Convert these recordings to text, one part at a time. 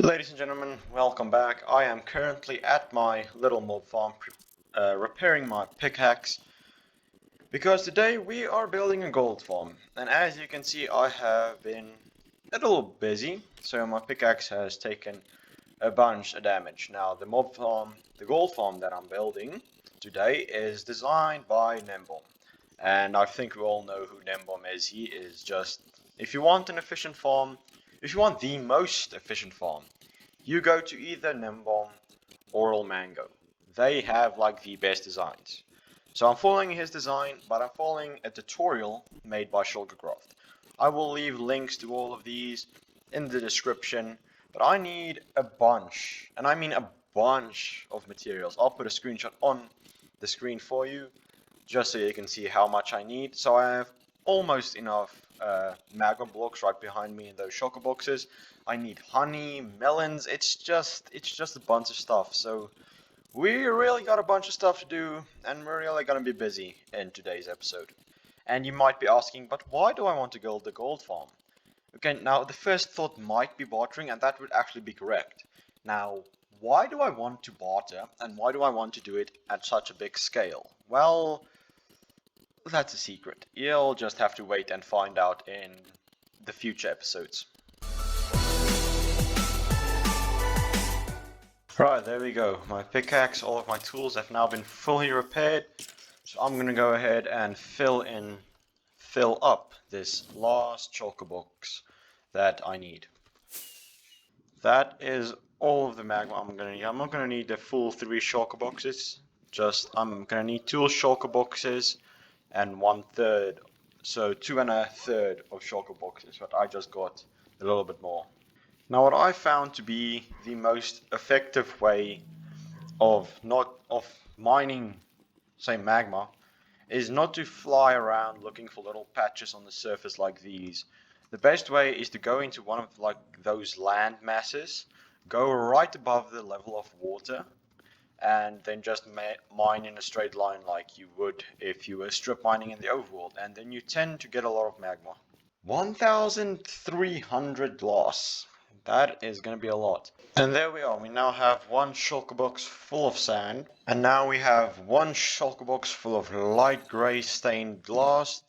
Ladies and gentlemen, welcome back. I am currently at my little mob farm repairing my pickaxe because today we are building a gold farm, and as you can see I have been a little busy, so my pickaxe has taken a bunch of damage. Now the gold farm that I'm building today is designed by Gnembon, and I think we all know who Gnembon is. He is just, if you want an efficient farm, if you want the most efficient farm, you go to either Gnembon or Mango. They have like the best designs. So I'm following his design, but I'm following a tutorial made by Shulkercraft. I will leave links to all of these in the description, but I need a bunch, and I mean a bunch of materials. I'll put a screenshot on the screen for you, just so you can see how much I need. So I have almost enough magma blocks right behind me in those shulker boxes. I need honey, melons. It's just a bunch of stuff. So we really got a bunch of stuff to do, and we're really gonna be busy in today's episode. And you might be asking, but why do I want to build the gold farm? Okay, now the first thought might be bartering, and that would actually be correct. Now, why do I want to barter, and why do I want to do it at such a big scale? Well, that's a secret. You'll just have to wait and find out in the future episodes. Right, there we go. My pickaxe, all of my tools have now been fully repaired. So I'm gonna go ahead and fill up this last shulker box that I need. That is all of the magma I'm gonna need. I'm not gonna need the full 3 shulker boxes. I'm gonna need 2 shulker boxes and 1/3, so 2 1/3 of shulker boxes, but I just got a little bit more. Now what I found to be the most effective way of mining, say, magma, is not to fly around looking for little patches on the surface like these. The best way is to go into one of like those land masses, go right above the level of water, and then just mine in a straight line like you would if you were strip mining in the overworld, and then you tend to get a lot of magma. 1,300 glass. That is going to be a lot. And there we are. We now have one shulker box full of sand, and now we have one shulker box full of light grey stained glass.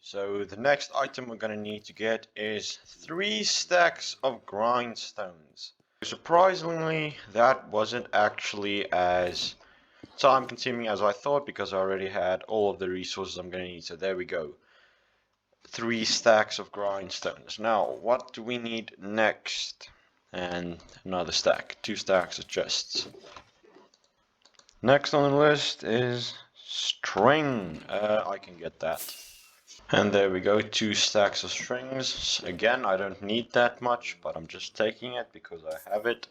So the next item we're going to need to get is 3 stacks of grindstones. Surprisingly, that wasn't actually as time consuming as I thought, because I already had all of the resources I'm going to need. So there we go. 3 stacks of grindstones. Now, what do we need next? And another stack. 2 stacks of chests. Next on the list is string. I can get that. And there we go, 2 stacks of strings. Again, I don't need that much, but I'm just taking it because I have it.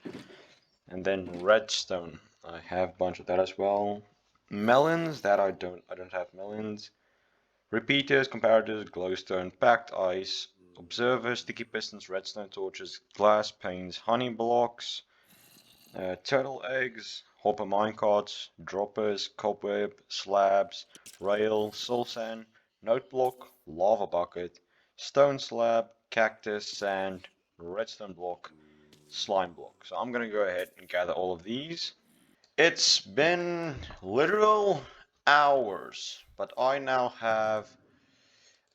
And then redstone. I have a bunch of that as well. Melons, that I don't have melons. Repeaters, comparators, glowstone, packed ice, observers, sticky pistons, redstone torches, glass panes, honey blocks, turtle eggs, hopper minecarts, droppers, cobweb, slabs, rail, soul sand, note block, lava bucket, stone slab, cactus, sand, redstone block, slime block. So I'm gonna go ahead and gather all of these. It's been literal hours, but I now have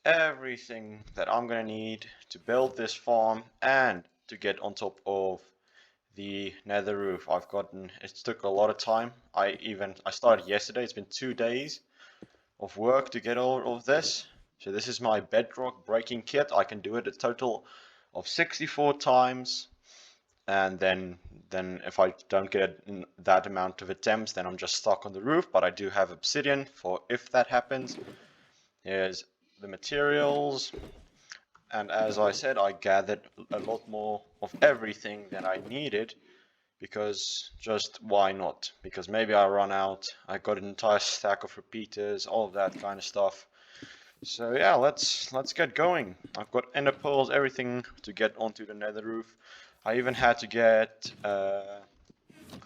everything that I'm gonna need to build this farm and to get on top of the nether roof. It took a lot of time. I started yesterday. It's been 2 days of work to get all of this. So this is my bedrock breaking kit. I can do it a total of 64 times, and then if I don't get that amount of attempts, then I'm just stuck on the roof. But I do have obsidian for if that happens. Here's the materials, and as I said, I gathered a lot more of everything that I needed, because just why not? Because maybe I run out. I got an entire stack of repeaters, all of that kind of stuff. So yeah, let's get going. I've got ender pearls, everything to get onto the nether roof. I even had to get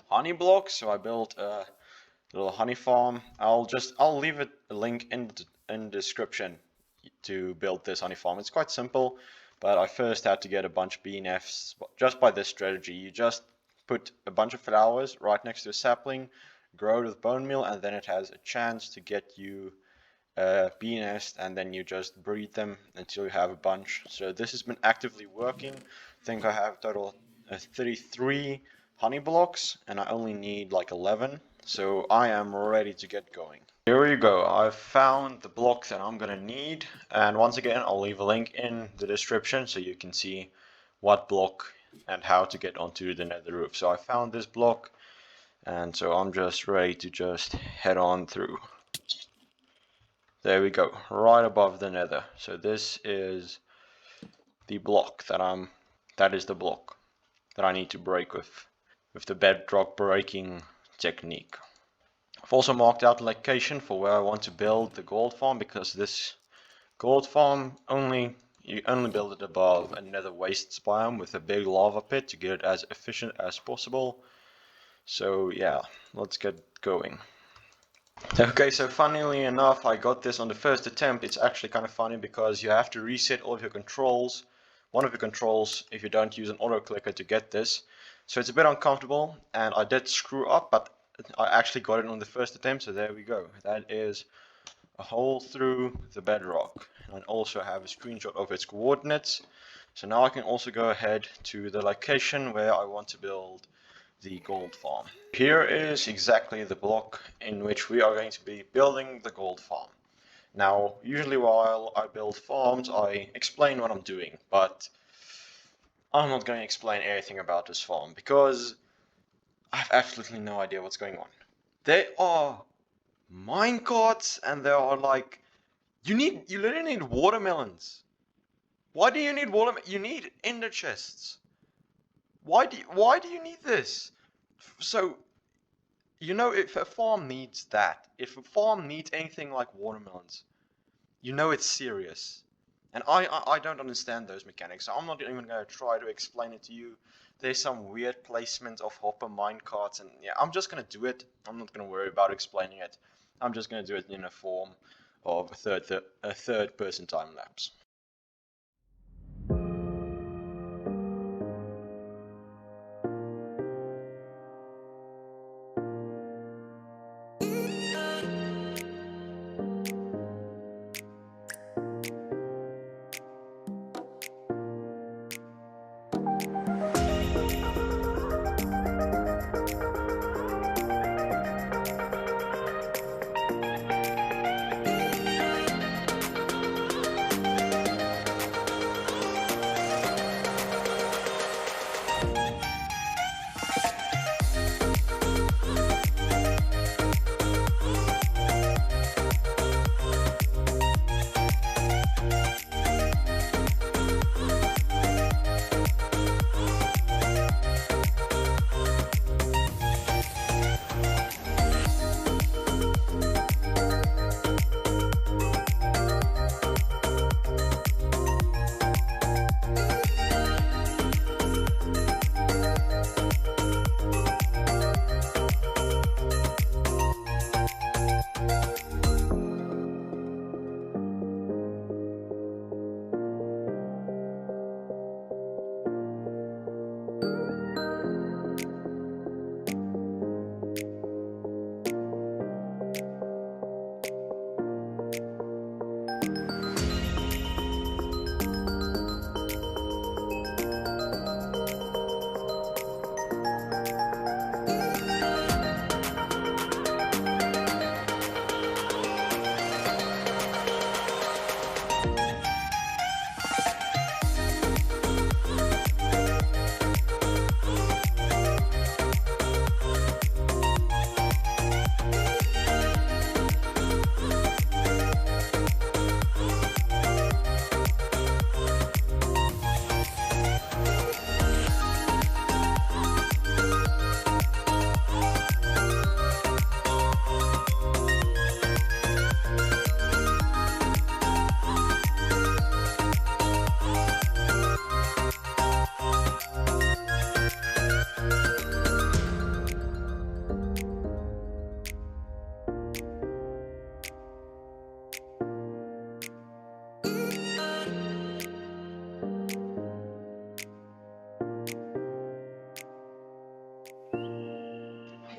honey blocks, so I built a little honey farm. I'll leave a link in the description to build this honey farm. It's quite simple. But I first had to get a bunch of BNFs just by this strategy. You just put a bunch of flowers right next to a sapling, grow it with bone meal, and then it has a chance to get you a bee nest, and then you just breed them until you have a bunch. So this has been actively working. I think I have total 33 honey blocks, and I only need like 11. So I am ready to get going. Here we go. I've found the block that I'm gonna need, and once again I'll leave a link in the description so you can see what block and how to get onto the nether roof. So I found this block, and so I'm just ready to just head on through. There we go, right above the nether. So this is the block that is the block that I need to break with the bedrock breaking technique. I've also marked out the location for where I want to build the gold farm, because this gold farm you only build it above a nether waste biome with a big lava pit to get it as efficient as possible. So yeah, let's get going. Okay, so funnily enough, I got this on the first attempt. It's actually kind of funny because you have to reset all of your controls, one of your controls, if you don't use an auto clicker to get this. So it's a bit uncomfortable, and I did screw up, but I actually got it on the first attempt, so there we go. That is a hole through the bedrock. And I also have a screenshot of its coordinates. So now I can also go ahead to the location where I want to build the gold farm. Here is exactly the block in which we are going to be building the gold farm. Now, usually while I build farms, I explain what I'm doing, but I'm not going to explain everything about this farm because I have absolutely no idea what's going on. There are minecarts, and there are like, you literally need watermelons. Why do you need watermelons? You need ender chests. Why do you need this? So, you know, if a farm needs that, if a farm needs anything like watermelons, you know it's serious. And I don't understand those mechanics, so I'm not even going to try to explain it to you. There's some weird placement of hopper minecarts, and yeah, I'm just going to do it. I'm not going to worry about explaining it. I'm just going to do it in a form of a third person time lapse.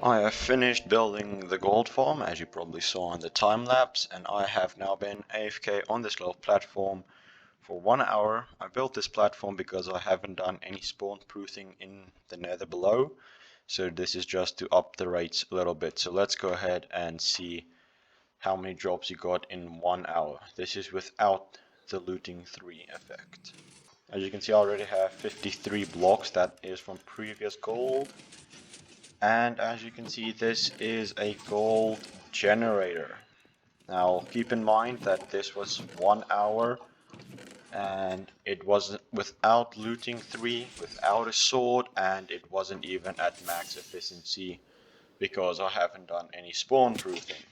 I have finished building the gold farm, as you probably saw in the time lapse, and I have now been AFK on this little platform for 1 hour. I built this platform because I haven't done any spawn proofing in the nether below, so this is just to up the rates a little bit. So let's go ahead and see how many drops you got in 1 hour. This is without the looting 3 effect. As you can see, I already have 53 blocks. That is from previous gold. And as you can see, this is a gold generator. Now keep in mind that this was 1 hour and it was without looting 3, without a sword, and it wasn't even at max efficiency because I haven't done any spawn proofing.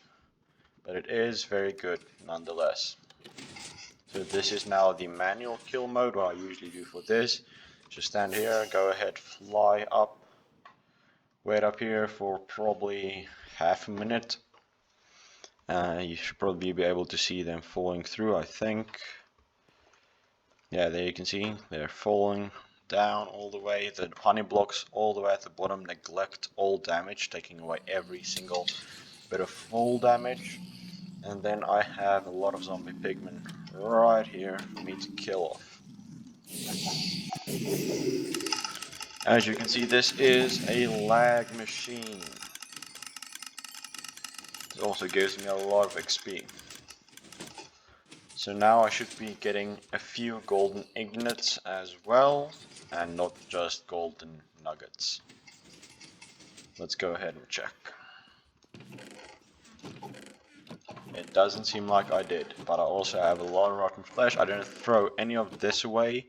But it is very good nonetheless. So this is now the manual kill mode, what I usually do for this. Just stand here, go ahead, fly up, wait up here for probably half a minute. You should probably be able to see them falling through, I think. Yeah, there you can see they're falling down all the way. The honey blocks all the way at the bottom neglect all damage, taking away every single bit of fall damage. And then I have a lot of zombie pigmen right here for me to kill off. As you can see, this is a lag machine. It also gives me a lot of XP. So now I should be getting a few golden ingots as well, and not just golden nuggets. Let's go ahead and check. It doesn't seem like I did, but I also have a lot of rotten flesh. I didn't throw any of this away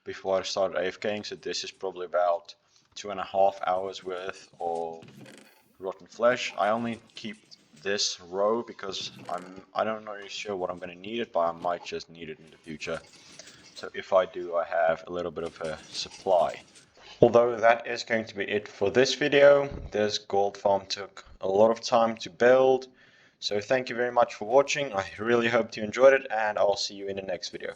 before I started AFKing, so this is probably about 2.5 hours worth of rotten flesh. I only keep this row because I don't know really sure what I'm going to need it, but I might just need it in the future. So if I do, I have a little bit of a supply. Although that is going to be it for this video. This gold farm took a lot of time to build. So thank you very much for watching. I really hope you enjoyed it, and I'll see you in the next video.